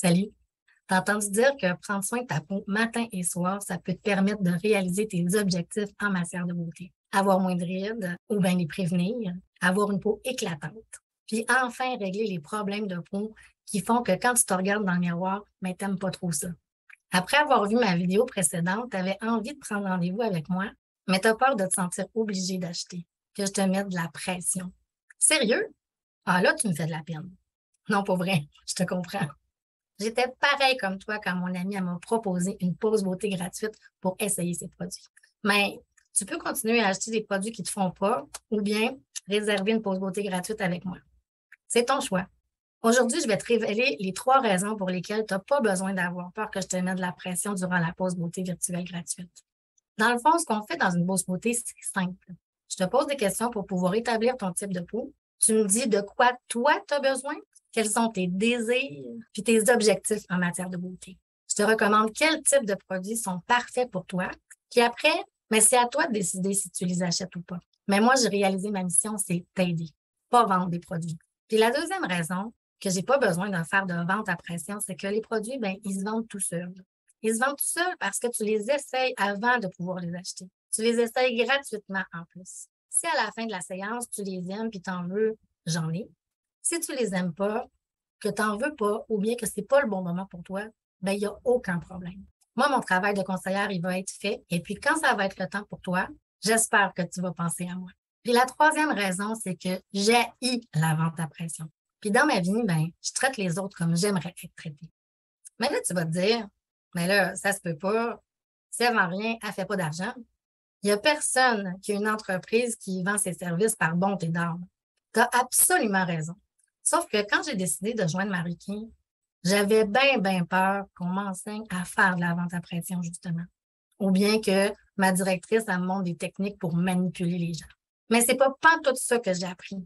Salut. T'as entendu dire que prendre soin de ta peau matin et soir, ça peut te permettre de réaliser tes objectifs en matière de beauté. Avoir moins de rides ou bien les prévenir, avoir une peau éclatante. Puis enfin régler les problèmes de peau qui font que quand tu te regardes dans le miroir, ben, t'aimes pas trop ça. Après avoir vu ma vidéo précédente, tu avais envie de prendre rendez-vous avec moi, mais tu as peur de te sentir obligé d'acheter, que je te mette de la pression. Sérieux? Ah là, tu me fais de la peine. Non, pas vrai, je te comprends. J'étais pareil comme toi quand mon amie m'a proposé une pause beauté gratuite pour essayer ses produits. Mais tu peux continuer à acheter des produits qui ne te font pas ou bien réserver une pause beauté gratuite avec moi. C'est ton choix. Aujourd'hui, je vais te révéler les 3 raisons pour lesquelles tu n'as pas besoin d'avoir peur que je te mette de la pression durant la pause beauté virtuelle gratuite. Dans le fond, ce qu'on fait dans une pause beauté, c'est simple. Je te pose des questions pour pouvoir établir ton type de peau. Tu me dis de quoi toi tu as besoin, quels sont tes désirs, puis tes objectifs en matière de beauté. Je te recommande quel type de produits sont parfaits pour toi. Puis après, mais c'est à toi de décider si tu les achètes ou pas. Mais moi, j'ai réalisé ma mission, c'est t'aider, pas vendre des produits. Puis la deuxième raison que j'ai pas besoin de faire de vente à pression, c'est que les produits, ben, ils se vendent tout seuls. Ils se vendent tout seuls parce que tu les essayes avant de pouvoir les acheter. Tu les essayes gratuitement en plus. Si à la fin de la séance, tu les aimes puis t'en veux, j'en ai. Si tu les aimes pas, que t'en veux pas ou bien que c'est pas le bon moment pour toi, ben, il y a aucun problème. Moi, mon travail de conseillère, il va être fait. Et puis, quand ça va être le temps pour toi, j'espère que tu vas penser à moi. Puis la troisième raison, c'est que j'haïs la vente à pression. Puis dans ma vie, ben, je traite les autres comme j'aimerais être traitée. Mais là, tu vas te dire, mais là, ça se peut pas. Si elle vend rien, elle fait pas d'argent. Il y a personne qui a une entreprise qui vend ses services par bonté d'âme. Tu as absolument raison. Sauf que quand j'ai décidé de joindre Marie-King, j'avais bien peur qu'on m'enseigne à faire de la vente à pression, justement. Ou bien que ma directrice, elle me montre des techniques pour manipuler les gens. Mais c'est pas tout ça que j'ai appris.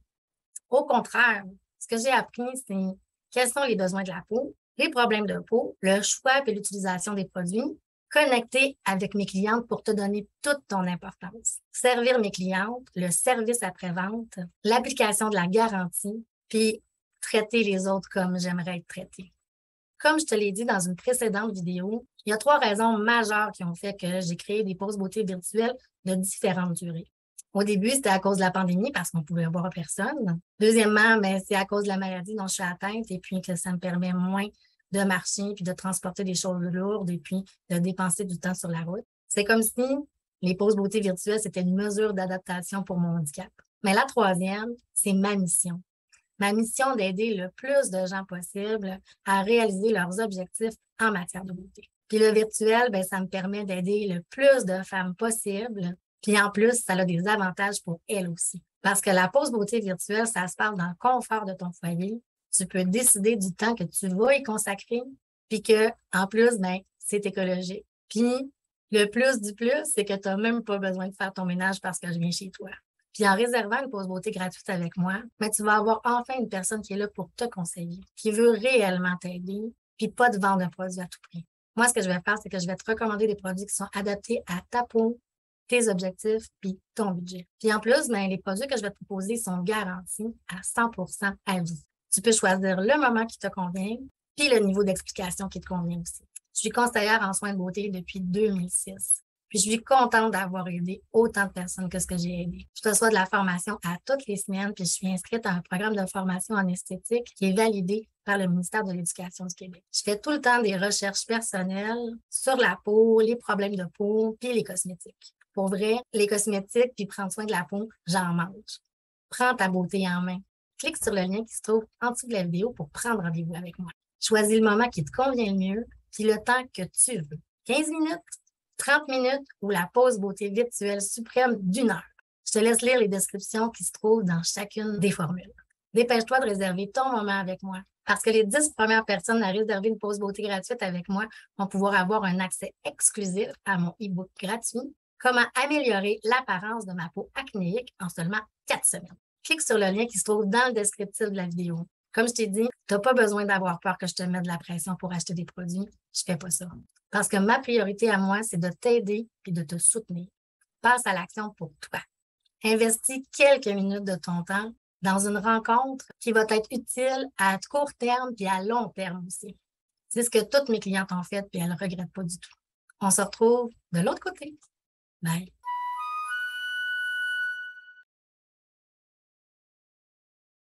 Au contraire, ce que j'ai appris, c'est quels sont les besoins de la peau, les problèmes de peau, le choix et l'utilisation des produits, connecter avec mes clientes pour te donner toute ton importance. Servir mes clientes, le service après-vente, l'application de la garantie, puis traiter les autres comme j'aimerais être traitée. Comme je te l'ai dit dans une précédente vidéo, il y a 3 raisons majeures qui ont fait que j'ai créé des pauses beauté virtuelles de différentes durées. Au début, c'était à cause de la pandémie parce qu'on pouvait voir personne. Deuxièmement, mais c'est à cause de la maladie dont je suis atteinte et puis que ça me permet moins de marcher puis de transporter des choses lourdes et puis de dépenser du temps sur la route. C'est comme si les pauses beauté virtuelles, c'était une mesure d'adaptation pour mon handicap. Mais la troisième, c'est ma mission. Ma mission d'aider le plus de gens possible à réaliser leurs objectifs en matière de beauté. Puis le virtuel, ben, ça me permet d'aider le plus de femmes possible. Puis en plus, ça a des avantages pour elles aussi. Parce que la pause beauté virtuelle, ça se passe dans le confort de ton foyer. Tu peux décider du temps que tu vas y consacrer. Puis que, en plus, ben, c'est écologique. Puis le plus du plus, c'est que tu n'as même pas besoin de faire ton ménage parce que je viens chez toi. Puis en réservant une pause beauté gratuite avec moi, mais tu vas avoir enfin une personne qui est là pour te conseiller, qui veut réellement t'aider, puis pas te vendre un produit à tout prix. Moi, ce que je vais faire, c'est que je vais te recommander des produits qui sont adaptés à ta peau, tes objectifs, puis ton budget. Puis en plus, ben, les produits que je vais te proposer sont garantis à 100% à vie. Tu peux choisir le moment qui te convient, puis le niveau d'explication qui te convient aussi. Je suis conseillère en soins de beauté depuis 2006. Puis je suis contente d'avoir aidé autant de personnes que ce que j'ai aidé. Je reçois de la formation à toutes les semaines, puis je suis inscrite à un programme de formation en esthétique qui est validé par le ministère de l'Éducation du Québec. Je fais tout le temps des recherches personnelles sur la peau, les problèmes de peau, puis les cosmétiques. Pour vrai, les cosmétiques puis prendre soin de la peau, j'en mange. Prends ta beauté en main. Clique sur le lien qui se trouve en dessous de la vidéo pour prendre rendez-vous avec moi. Choisis le moment qui te convient le mieux, puis le temps que tu veux. 15 minutes, 30 minutes ou la pause beauté virtuelle suprême d'1 heure. Je te laisse lire les descriptions qui se trouvent dans chacune des formules. Dépêche-toi de réserver ton moment avec moi parce que les 10 premières personnes à réserver une pause beauté gratuite avec moi vont pouvoir avoir un accès exclusif à mon e-book gratuit Comment améliorer l'apparence de ma peau acnéique en seulement 4 semaines. Clique sur le lien qui se trouve dans le descriptif de la vidéo. Comme je t'ai dit, tu n'as pas besoin d'avoir peur que je te mette de la pression pour acheter des produits. Je fais pas ça. Parce que ma priorité à moi, c'est de t'aider et de te soutenir. Passe à l'action pour toi. Investis quelques minutes de ton temps dans une rencontre qui va être utile à court terme et à long terme aussi. C'est ce que toutes mes clientes ont fait, puis elles ne regrettent pas du tout. On se retrouve de l'autre côté. Bye!